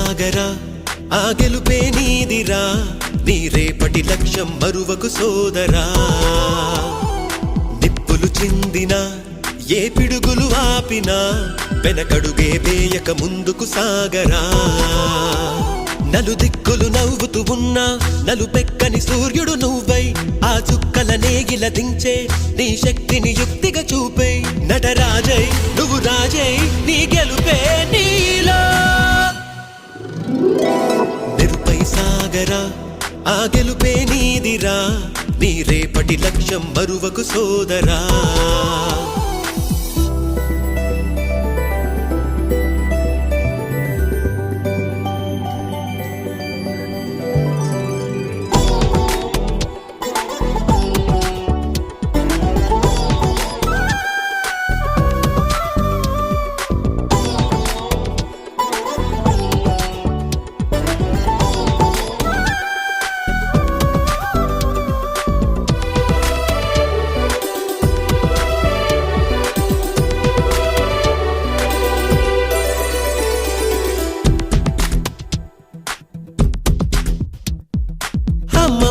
సాగరా ఆ గెలుపే నీదిరా నీ రేపటి లక్ష్యం మరువకు సోదరా నిప్పులు చిందినా ఏ పిడుగులు ఆపినా వెనకడుగే వేయక ముందుకు సాగరా నలుదిక్కులు నవ్వుతూ ఉన్నా నలుపెక్కని సూర్యుడు నువ్వై ఆ చుక్కల నేగిల దించే నీ శక్తిని యుక్తిగా చూపే నటరాజై నువ్వు రాజై నీ గెలుపే నీలో నిరుపై సాగరా ఆ గెలుపే నీదిరా నీ రేపటి లక్ష్యం మరువకు సోదరా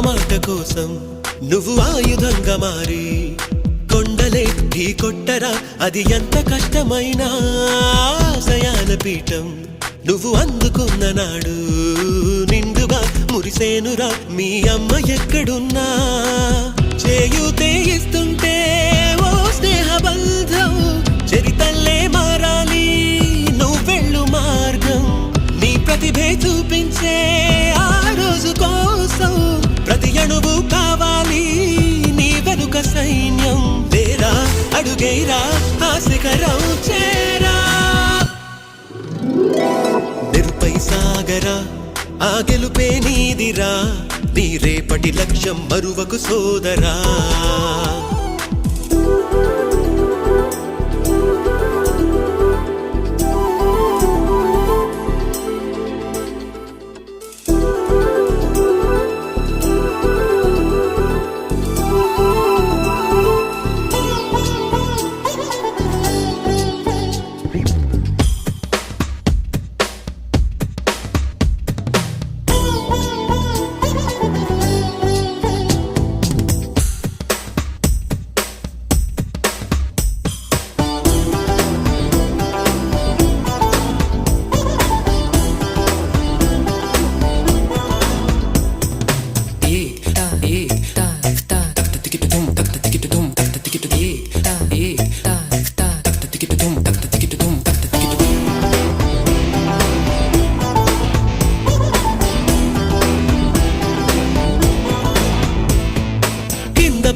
మాట కోసం నువ్వు ఆయుధంగా మారి కొండలే ఢీ కొట్టరా అది ఎంత కష్టమైనా ఆశయాల పీఠం నువ్వు అందుకున్న నాడు నిండుగా మురిసేనురా మీ అమ్మ ఎక్కడున్నా చేయూతే ఇస్తుంటే ఓ స్నేహ బంధం చరితల్లే మారాలి నువ్వెళ్ళు మార్గం నీ ప్రతిభే చూపించే ఆ రోజు కోసం ప్రతి అణువు కావాలి నీ వెనుక సైన్యం తేరా అడుగైరా ఆ శిఖరం చేరా నిరుపై సాగరా ఆ గెలుపే నీదిరా నీ రేపటి లక్ష్యం మరువకు సోదరా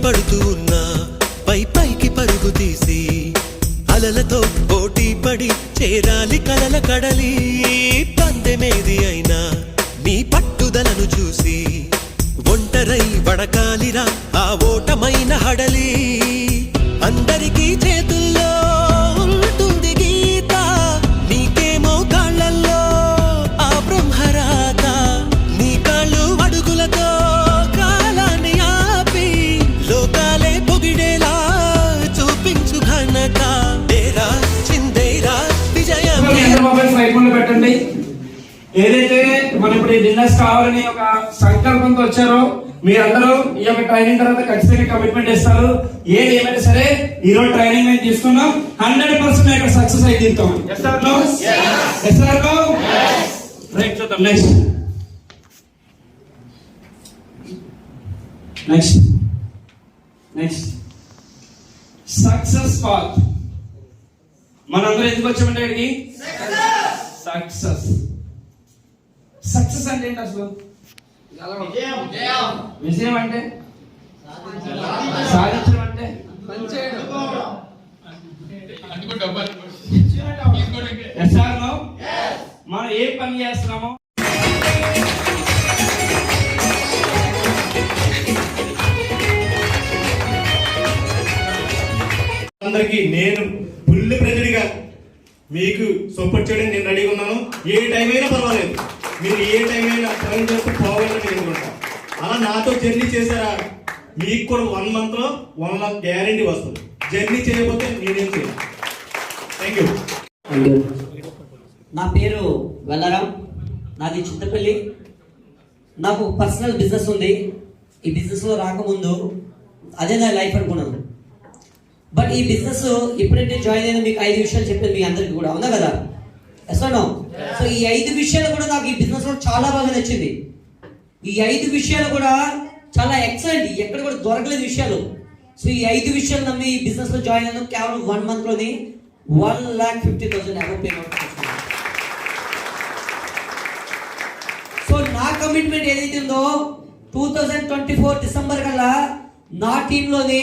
పడుతూ ఉన్నా పైకి పరుగు తీసి అలలతో పోటీ పడి చేరాలి కలల కడలి పందెమేది అయినా నీ పట్టుదలను చూసి ఒంటరై వడకాలిరా ఆ ఓటమైన హడలి అందరికీ చేతుల్లో ఉంటుంది గీత నీకేమో కాళ్ళల్లో ఆ బ్రహ్మరాత నీ కాళ్ళు అడుగులతో కాలాన్ని ఆపి లోకాలే పొగిడేలా చూపించు ఘనత తేరా చిందేరా విజయం పెట్టండి. ఏదైతే మనం ఇప్పుడు డిన్నర్స్ కావాలని ఒక సంకల్పంతో వచ్చారో మీరందరూ ఈ యొక్క ట్రైనింగ్ తర్వాత ఖచ్చితంగా కమిట్మెంట్ ఇస్తారు. ఏది ఏమైనా సరే ఈ రోజు ట్రైనింగ్ మేము తీసుకున్నాం 100% ఇక్కడ సక్సెస్ అయి తీరుతాం. చూద్దాం నెక్స్ట్ సక్సెస్ పాత్. మనందరూ ఎందుకు వచ్చామంటే ఇక్కడికి సక్సెస్ అంటే ఏంటి అసలు? విజయం అంటే సాధించడం అంటే మనం ఏ పని చేస్తున్నామో అందరికి నేను ఫుల్ ప్రెజర్గా మీకు సపోర్ట్ చేయడానికి నేను రెడీగా ఉన్నాను. ఏ టైం అయినా పర్వాలేదు, మీరు ఏ టైం అయినా టైం చేస్తూ పోవాలని నేను అనుకుంటా. అలా నాతో జర్నీ చేశారా మీకు కూడా 1 month లో 1 lakh గ్యారంటీ వస్తుంది. జర్నీ చేయకపోతే నేనేం చేయను. Thank you. నా పేరు వెల్లరం. నాది చింతపల్లి. నాకు పర్సనల్ బిజినెస్ ఉంది. ఈ బిజినెస్లో రాకముందు అదే నా లైఫ్ అనుకున్నాను. బట్ ఈ బిజినెస్ ఎప్పుడైతే జాయిన్ అయినా మీకు 5 విషయాలు చెప్పాను మీ అందరికి కూడా, అవునా కదా? ఎస్నో? సో ఈ 5 విషయాలు కూడా నాకు ఈ బిజినెస్లో చాలా బాగా నచ్చింది. ఈ 5 విషయాలు కూడా చాలా ఎక్సలెంట్, ఎక్కడ కూడా దొరకలేదు విషయాలు. సో ఈ 5 విషయాలు నమ్మి ఈ బిజినెస్లో జాయిన్ అయినా కేవలం 1 monthలోనే 1,50,000 అబౌవ్ పేమెంట్. సో నా కమిట్మెంట్ ఏదైతే ఉందో 2024 డిసెంబర్ కల్లా నా టీంలోని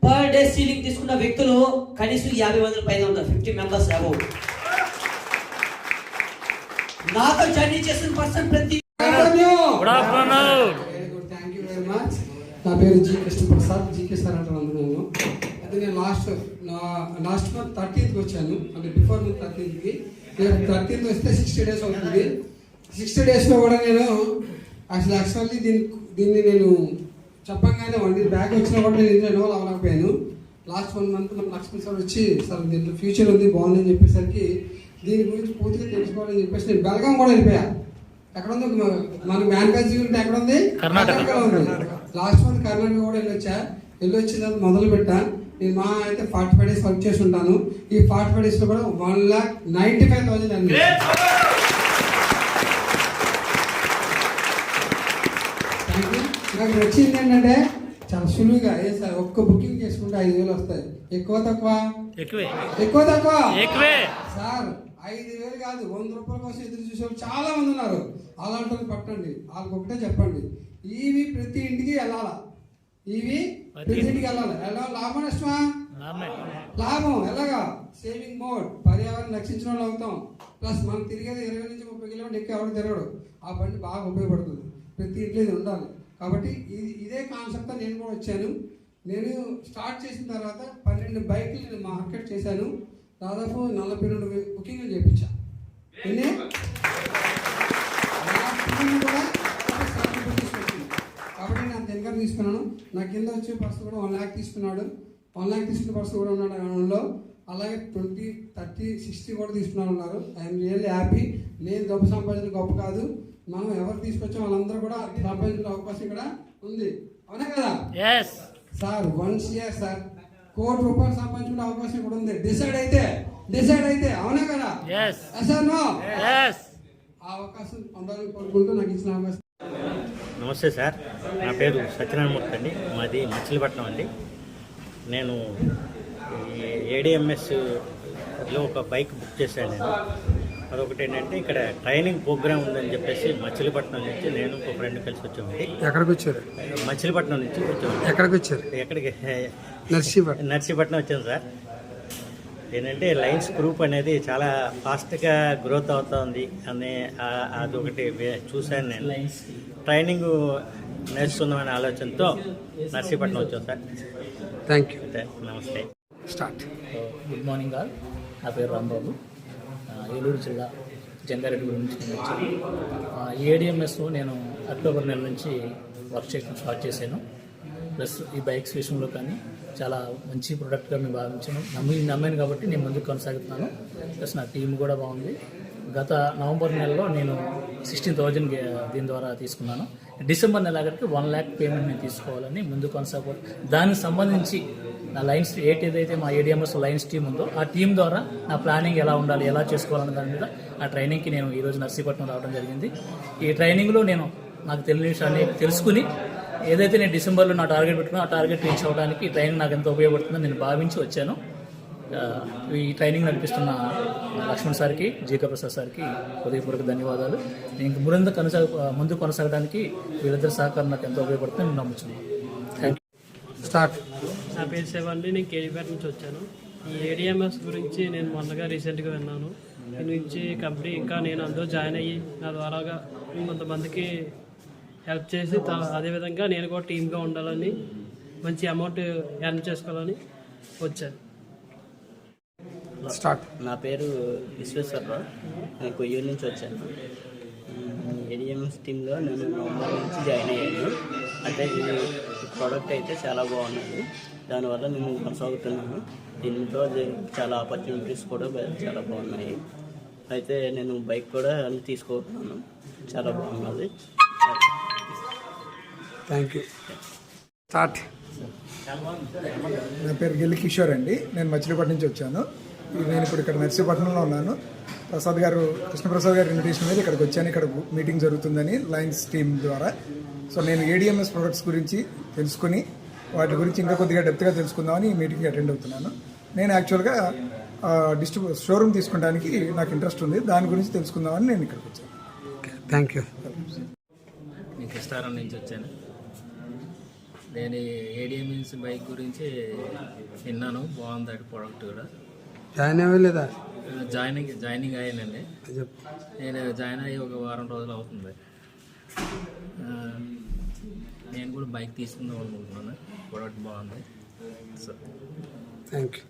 పర్ డే సీలింగ్ తీసుకున్న వ్యక్తులు కనీసం 50 మంది పైన ఉంటారు, 50 మెంబర్స్ అబౌవ్. నాతో జర్నీ చేసిన పర్సన్ ప్రతి థ్యాంక్ యూ వెరీ మచ్. నా పేరు జి కృష్ణప్రసాద్, జీకే సార్ అంటారు అందరూ. అయితే నేను లాస్ట్ మంత్ 30th వచ్చాను, అంటే బిఫోర్ మంత్ 30th. నేను 30th వస్తే 60 days అవుతుంది. 60 daysలో కూడా నేను అసలు యాక్చువల్లీ దీన్ని నేను చెప్పగానే 1 year బ్యాక్ వచ్చినా కూడా నేను ఇన్వాల్వ్ అవ్వలేకపోయాను. లాస్ట్ 1 month మన లక్ష్మణ్ సార్ వచ్చి సార్ దీంట్లో ఫ్యూచర్ ఉంది బాగుందని చెప్పేసరికి దీని గురించి పూర్తిగా తెలుసుకోవాలని చెప్పేసి నేను బెల్గాం కూడా వెళ్ళిపోయా. ఎక్కడ ఉంది మన మ్యానుఫ్యాక్చరింగ్ ఎక్కడ ఉంది? కర్ణాటకలో ఉంది. లాస్ట్ మంత్ కర్ణాటక కూడా వెళ్ళొచ్చిన తర్వాత మొదలు పెట్టా. నేను మా అయితే 45 days వర్క్ చేసి ఉంటాను. ఈ 45 days లో కూడా 1,95,000 అండి. నాకు నచ్చింది ఏంటంటే చాలా సులువుగా సార్ ఒక్క బుకింగ్ చేసుకుంటే 5,000 వస్తాయి. ఎక్కువ తక్కువ సార్ 5,000 కాదు, 100 రూపాయల కోసం ఎదురు చూసేవాళ్ళు చాలా మంది ఉన్నారు. అలాంటి వాళ్ళు పట్టండి, వాళ్ళకి ఒకటే చెప్పండి, ఇవి ప్రతి ఇంటికి వెళ్ళాలా, ఎలా లాభం నష్టమా? లాభం. ఎలాగా? సేవింగ్ మోడ్, పర్యావరణం రక్షించిన వాళ్ళు అవుతాం. ప్లస్ మనం తిరిగేది 20 నుంచి 30 కిలోమీటర్లు ఎక్కి ఎవరు తిరగడు. ఆ బండి బాగా ఉపయోగపడుతుంది, ప్రతి ఇంట్లో ఇది ఉండాలి. కాబట్టి ఇదే కాన్సెప్ట్తో నేను కూడా వచ్చాను. నేను స్టార్ట్ చేసిన తర్వాత 12 బైకులు నేను మార్కెట్ చేశాను. దాదాపు 42 బుకింగ్లు చేయించాను. కాబట్టి నేను అంత ఇన్కమ్ తీసుకున్నాను. నా కింద వచ్చే పర్సన్ కూడా 1 lakh తీసుకున్నాడు. 1 lakh తీసుకున్న పర్సన్ కూడా ఉన్నాడు ఆయనలో. అలాగే 20, 30, 60 కూడా తీసుకున్నారు ఉన్నారు. I'm really happy. నేను డబ్బు సంపాదించిన గొప్ప కాదు, మనం ఎవరు తీసుకొచ్చాం వాళ్ళందరూ కూడా సంపాదించిన అవకాశం ఇక్కడ ఉంది, అవునా కదా సార్? 1 year సార్ 1 కోటి రూపాయలు సంపాదించుకునే అవకాశం కూడా ఉంది. డిసైడ్ అయితే అవునా కదా? సార్ నో ఆ అవకాశం పొందాలని కోరుకుంటూ నాకు ఇచ్చిన అవకాశం. నమస్తే సార్, నా పేరు సత్యనారాయణమూర్తి అండి, మాది మచిలీపట్నం అండి. నేను ఏడిఎంఎస్లో ఒక బైక్ బుక్ చేశాను. నేను అదొకటి ఏంటంటే ఇక్కడ ట్రైనింగ్ ప్రోగ్రామ్ ఉందని చెప్పేసి మచిలీపట్నం నుంచి నేను ఒక ఫ్రెండ్ కలిసి వచ్చామండి. ఎక్కడికి వచ్చారు? మచిలీపట్నం నుంచి వచ్చాము. ఎక్కడికి వచ్చారు? ఎక్కడికి? నర్సీపట్నం వచ్చాను సార్. ఏంటంటే లయన్స్ గ్రూప్ అనేది చాలా ఫాస్ట్గా గ్రోత్ అవుతుంది అని అదొకటి చూశాను. నేను ట్రైనింగ్ నేర్చుకుందామనే ఆలోచనతో నర్సీపట్నం వచ్చాం సార్. Thank you. నమస్తే. స్టార్ట్. Good morning all. నా పేరు రాంబాబు, ఏలూరు జిల్లా జంగారెడ్డి నుంచి వచ్చాను. ఏడిఎంఎస్లో నేను అక్టోబర్ నెల నుంచి వర్క్ చేయడం స్టార్ట్ చేశాను. ప్లస్ ఈ బైక్స్ విషయంలో కానీ చాలా మంచి ప్రోడక్ట్గా మేము భావించాను, నమ్మాను కాబట్టి నేను ముందుకు కొనసాగుతున్నాను. ప్లస్ నా టీం కూడా బాగుంది. గత నవంబర్ నెలలో నేను 16,000 దీని ద్వారా తీసుకున్నాను. డిసెంబర్ నెల ఆఖరికి 1 lakh పేమెంట్ నేను తీసుకోవాలని ముందుకు కొనసాగుతాను. దానికి సంబంధించి నా లైన్స్ ఏదైతే మా ఏడిఎంఎస్ లైన్స్ టీం ఉందో ఆ టీం ద్వారా నా ప్లానింగ్ ఎలా ఉండాలి, ఎలా చేసుకోవాలనే దాని మీద ఆ ట్రైనింగ్కి నేను ఈరోజు నర్సీపట్నం రావడం జరిగింది. ఈ ట్రైనింగ్లో నేను నాకు తెలియని విషయాన్ని తెలుసుకుని ఏదైతే నేను డిసెంబర్లో నా టార్గెట్ పెట్టుకున్నా ఆ టార్గెట్ రీచ్ అవ్వడానికి ఈ ట్రైనింగ్ నాకు ఎంతో ఉపయోగపడుతుందని నేను భావించి వచ్చాను. ఈ ట్రైనింగ్ నడిపిస్తున్న లక్ష్మణ్ సార్కి, జీకే ప్రసాద్ సార్కి హృదయపూర్వక ధన్యవాదాలు. నేను ముందు కొనసాగడానికి వీళ్ళిద్దరి సహకారం నాకు ఎంతో ఉపయోగపడుతుంది నేను నమ్ముతున్నాను. Thank you. స్టార్ట్. నా పేరు శివండి, నేను కేజీపేట నుంచి వచ్చాను. ఈ ఏడిఎంఎస్ గురించి నేను మొన్నగా రీసెంట్గా విన్నాను. దీని నుంచి కంపెనీ ఇంకా నేను అందులో జాయిన్ అయ్యి నా ద్వారాగా కొంతమందికి హెల్ప్ చేసి అదేవిధంగా నేను కూడా టీమ్గా ఉండాలని, మంచి అమౌంట్ ఎర్న్ చేసుకోవాలని వచ్చాను. స్టార్ట్. నా పేరు విశ్వేశ్వరరావు, నేను కొయ్యూరు నుంచి వచ్చాను. ఏడిఎంఎస్ టీంలో నేను నవంబర్ నుంచి జాయిన్ అయ్యాను. అంటే ఇది ప్రోడక్ట్ అయితే చాలా బాగున్నది, దానివల్ల నేను కొనసాగుతున్నాను. దీంట్లో చాలా ఆపర్చునిటీస్ కూడా చాలా బాగున్నాయి. అయితే నేను బైక్ కూడా తీసుకుంటున్నాను, చాలా బాగున్నది. Thank you. స్టార్ట్. నా పేరు గిల్లి కిషోర్ అండి. నేను మచిలీపట్నం నుంచి వచ్చాను. నేను ఇప్పుడు ఇక్కడ నర్సీపట్నంలో ఉన్నాను. కృష్ణప్రసాద్ గారి ఇన్విటేషన్ మీద ఇక్కడికి వచ్చాను. ఇక్కడ మీటింగ్ జరుగుతుందని లయన్స్ టీమ్ ద్వారా. సో నేను ఏడిఎంఎస్ ప్రొడక్ట్స్ గురించి తెలుసుకుని వాటి గురించి ఇంకా కొద్దిగా డెప్త్గా తెలుసుకుందామని ఈ మీటింగ్కి అటెండ్ అవుతున్నాను. నేను యాక్చువల్గా షోరూమ్ తీసుకోవడానికి నాకు ఇంట్రెస్ట్ ఉంది, దాని గురించి తెలుసుకుందామని నేను ఇక్కడికి వచ్చాను. Thank you. నేను కృష్ణారం నుంచి వచ్చాను. నేను ఏడిఎంఎస్ బైక్ గురించి విన్నాను, బాగుంది అది ప్రోడక్ట్ కూడా. జాయిన్ అవ్వలేదా? జాయినింగ్ అయ్యానండి. నేను జాయిన్ అయ్యి ఒక వారం రోజులు అవుతుంది. నేను కూడా బైక్ తీసుకుందాం అనుకుంటున్నాను, ప్రోడక్ట్ బాగుంది. So thank you.